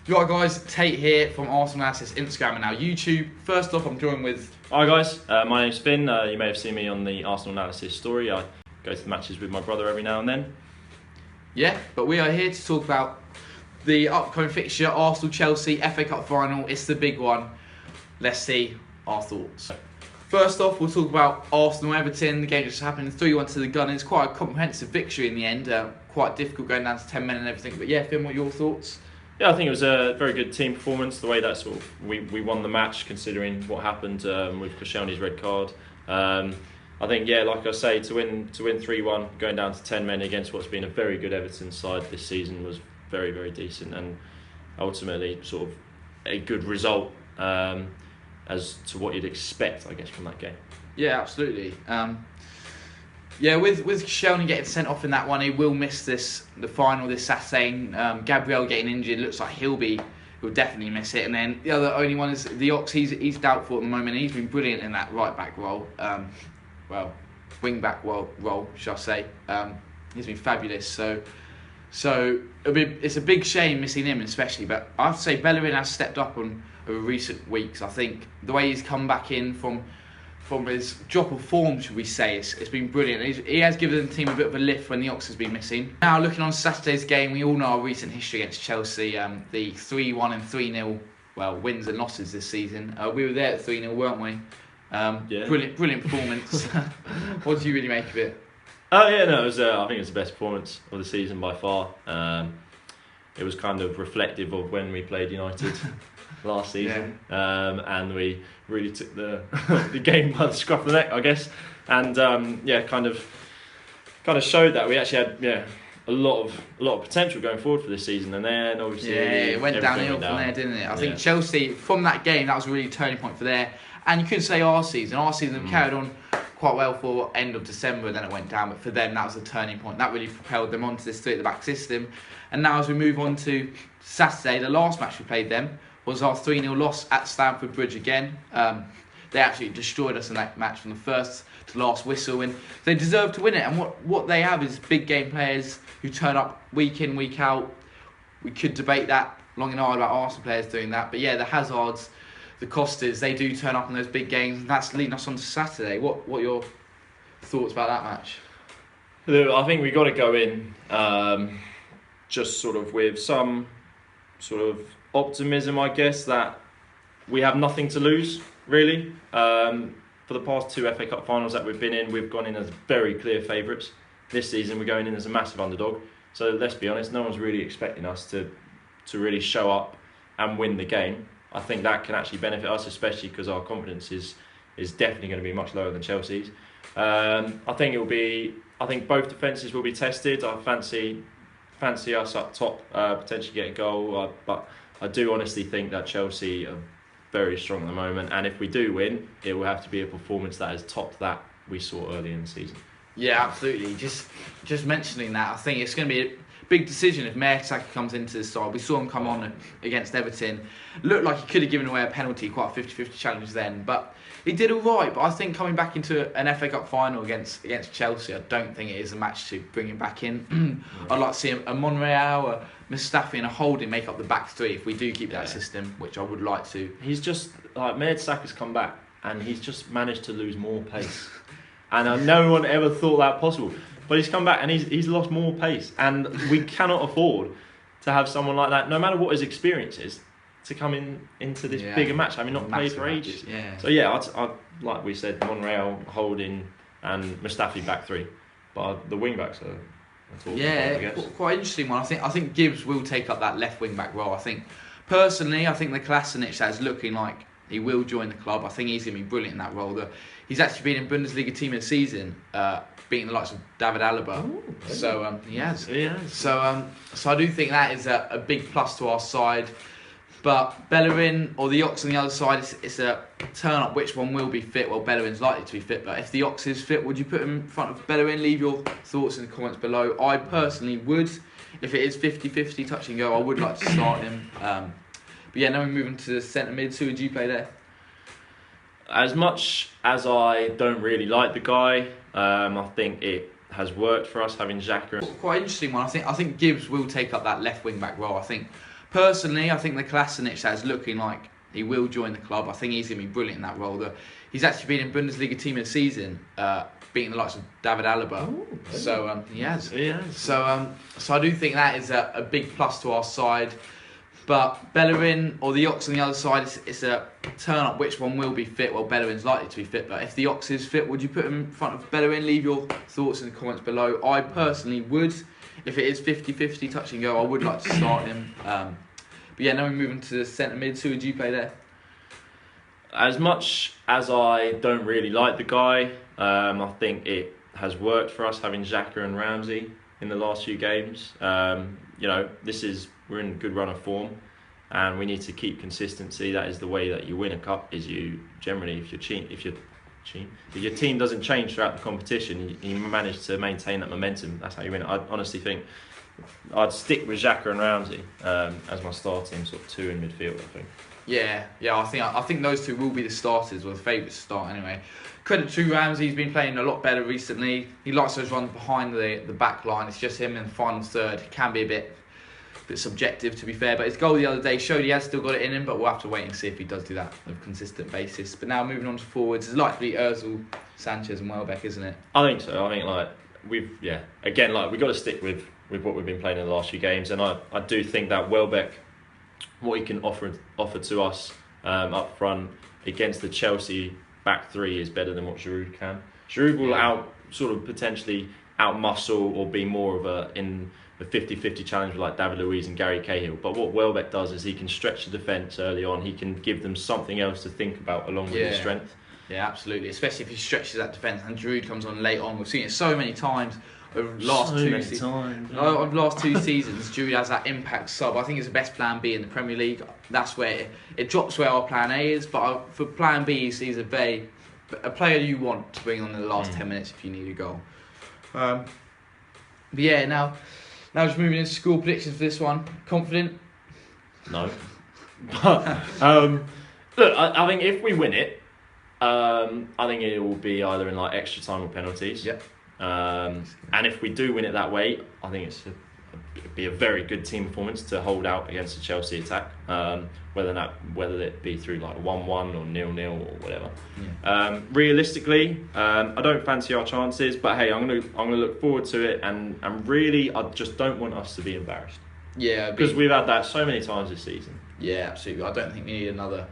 You right, guys? Tate here from Arsenal Analysis Instagram and now YouTube. First off, I'm joined with... Hi guys, my name's Finn. You may have seen me on the Arsenal Analysis story. I go to the matches with my brother every now and then. Yeah, but we are here to talk about the upcoming fixture, Arsenal-Chelsea, FA Cup final. It's the big one. Let's see our thoughts. First off, we'll talk about Arsenal-Everton. The game just happened 3-1 to the Gunners. Quite a comprehensive victory in the end. Quite difficult going down to 10 men and everything. But yeah, Finn, what are your thoughts? Yeah, I think it was a very good team performance. The way that sort of we won the match, considering what happened with Koscielny's red card. I think, yeah, like I say, to win 3-1, going down to 10 men against what's been a very good Everton side this season was very, very decent, and ultimately sort of a good result as to what you'd expect, I guess, from that game. Yeah, absolutely. Yeah, with Koscielny getting sent off in that one, he will miss the final this Saturday. Gabriel getting injured, looks like he'll definitely miss it. And then the other only one is the Ox. He's doubtful at the moment. He's been brilliant in that right back role. Wing back role, shall I say? He's been fabulous. So it's a big shame missing him, especially. But I have to say Bellerin has stepped up over recent weeks. I think the way he's come back in from his drop of form, should we say, it's been brilliant. He has given the team a bit of a lift when the Ox has been missing. Now, looking on Saturday's game, we all know our recent history against Chelsea, the 3-1 and 3-0 wins and losses this season. We were there at 3-0, weren't we? Yeah. Brilliant performance. What do you really make of it? Oh yeah, no, it was. I think it was the best performance of the season by far. It was kind of reflective of when we played United last season, and we really took the game by the scruff of the neck, I guess, and kind of showed that we actually had a lot of potential going forward for this season, and then obviously it went downhill from there, didn't it? I think Chelsea, from that game, that was a really turning point for there. And you could say our season carried on quite well for end of December, then it went down, but for them that was a turning point. That really propelled them onto this 3 at the back system. And now as we move on to Saturday, the last match we played them was our 3-0 loss at Stamford Bridge again. They absolutely destroyed us in that match from the first to last whistle, and they deserve to win it. And what they have is big game players who turn up week in, week out. We could debate that long and hard about Arsenal players doing that, but yeah, the Hazards, the Costas, they do turn up in those big games, and that's leading us on to Saturday. What are your thoughts about that match? I think we got to go in just sort of with some sort of optimism, I guess, that we have nothing to lose, really. For the past 2 FA Cup finals that we've been in, we've gone in as very clear favourites. This season, we're going in as a massive underdog. So let's be honest, no one's really expecting us to really show up and win the game. I think that can actually benefit us, especially because our confidence is definitely going to be much lower than Chelsea's. I think both defences will be tested. I fancy us up top, potentially get a goal. But I do honestly think that Chelsea are very strong at the moment, and if we do win, it will have to be a performance that has topped that we saw early in the season. Yeah, absolutely. Just mentioning that, I think it's going to be a big decision if Mertesacker comes into the side. We saw him come on against Everton. Looked like he could have given away a penalty, quite a 50-50 challenge then, but he did all right. But I think coming back into an FA Cup final against Chelsea, I don't think it is a match to bring him back in. I'd like to see a Monreal, a Mustafi and a Holding make up the back 3 if we do keep that system, which I would like to. He's just, like, Mertesacker's come back and he's just managed to lose more pace. And no one ever thought that possible. But he's come back and he's lost more pace. And we cannot afford to have someone like that, no matter what his experience is, to come into this bigger match. I mean, not played for ages. Yeah. So yeah, I'd like we said, Monreal, Holding and Mustafi back 3. But the wing backs are quite interesting one. I think Gibbs will take up that left wing back role. I think the Kolasinac that's looking like he will join the club. I think he's going to be brilliant in that role. He's actually been in Bundesliga team of the season, beating the likes of David Alaba. Ooh, so he has. He has. So I do think that is a big plus to our side. But Bellerin or the Ox on the other side, it's a turn up which one will be fit. Well, Bellerin's likely to be fit, but if the Ox is fit, would you put him in front of Bellerin? Leave your thoughts in the comments below. I personally would. If it is 50-50 touch and go, I would like to start him. But yeah, now we're moving to the centre mid. Who would you play there? As much as I don't really like the guy, I think it has worked for us having Xhaka. Quite interesting one. I think Gibbs will take up that left wing back role. I think Personally, I think the Kolasinac that's looking like he will join the club. I think he's going to be brilliant in that role. He's actually been in Bundesliga Team of the Season, beating the likes of David Alaba. Ooh, So he has. He has. So I do think that is a big plus to our side. But Bellerin or the Ox on the other side, it's a turn up which one will be fit. Well, Bellerin's likely to be fit, but if the Ox is fit, would you put him in front of Bellerin? Leave your thoughts in the comments below. I personally would. If it is 50-50 touch and go, I would like to start him. But yeah, now we move into the centre mid. Who would you play there? As much as I don't really like the guy, I think it has worked for us having Xhaka and Ramsey in the last few games. We're in a good run of form, and we need to keep consistency. That is the way that you win a cup. Is you generally, if your team doesn't change throughout the competition, you manage to maintain that momentum. That's how you win. I honestly think I'd stick with Xhaka and Ramsey as my starting sort of two in midfield. I think. Yeah. I think those two will be the starters, or the favourites to start anyway. Credit to Ramsey, he's been playing a lot better recently. He likes those runs behind the back line. It's just him in the final third. It can be a bit subjective, to be fair, but his goal the other day showed he has still got it in him, but we'll have to wait and see if he does do that on a consistent basis. But now moving on to forwards, it's likely Ozil, Sanchez and Welbeck, isn't it? I think so. I think we've got to stick with what we've been playing in the last few games, and I do think that Welbeck, what he can offer to us up front against the Chelsea back three is better than what Giroud can. Giroud will potentially out muscle or be more of in the 50-50 challenge with like David Luiz and Gary Cahill. But what Welbeck does is he can stretch the defence early on. He can give them something else to think about along with his strength. Yeah, absolutely. Especially if he stretches that defence and Giroud comes on late on. We've seen it so many times over the last two seasons. Over the last 2 seasons, Giroud has that impact sub. I think it's the best plan B in the Premier League. That's where it drops where our plan A is. But for plan B, he's a player you want to bring on in the last 10 minutes if you need a goal. But yeah, now just moving into score predictions for this one. Confident? No. But look, I think if we win it, I think it will be either in like extra time or penalties. Yep. And if we do win it that way, I think it'd be a very good team performance to hold out against the Chelsea attack. Whether it be through like 1-1 or 0-0 or whatever. Yeah. Realistically, I don't fancy our chances, but hey, I'm gonna look forward to it, and really, I just don't want us to be embarrassed. Yeah, because we've had that so many times this season. Yeah, absolutely. I don't think we need another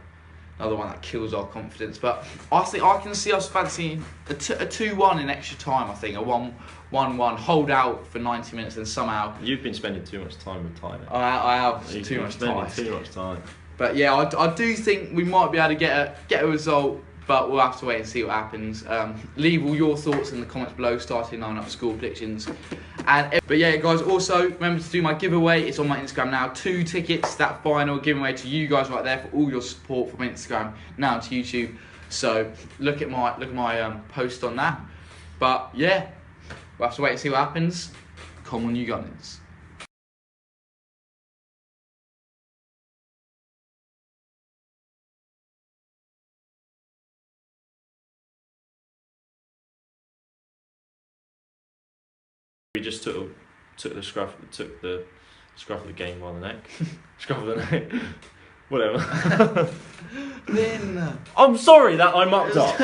one that kills our confidence, but I think I can see us fancying a 2-1 in extra time. I think a 1-1 hold out for 90 minutes, and somehow you've been spending too much time with time. I have too much time. But yeah, I do think we might be able to get a result, but we'll have to wait and see what happens. Leave all your thoughts in the comments below, starting line up score predictions. But yeah, guys, also remember to do my giveaway. It's on my Instagram now. 2 tickets, that final giveaway to you guys right there for all your support from Instagram now to YouTube. So look at my post on that. But yeah, we'll have to wait and see what happens. Come on, you Gunners. We just took the scruff of the game by the neck. Scruff of the neck. Whatever. Then I'm sorry that I mucked up.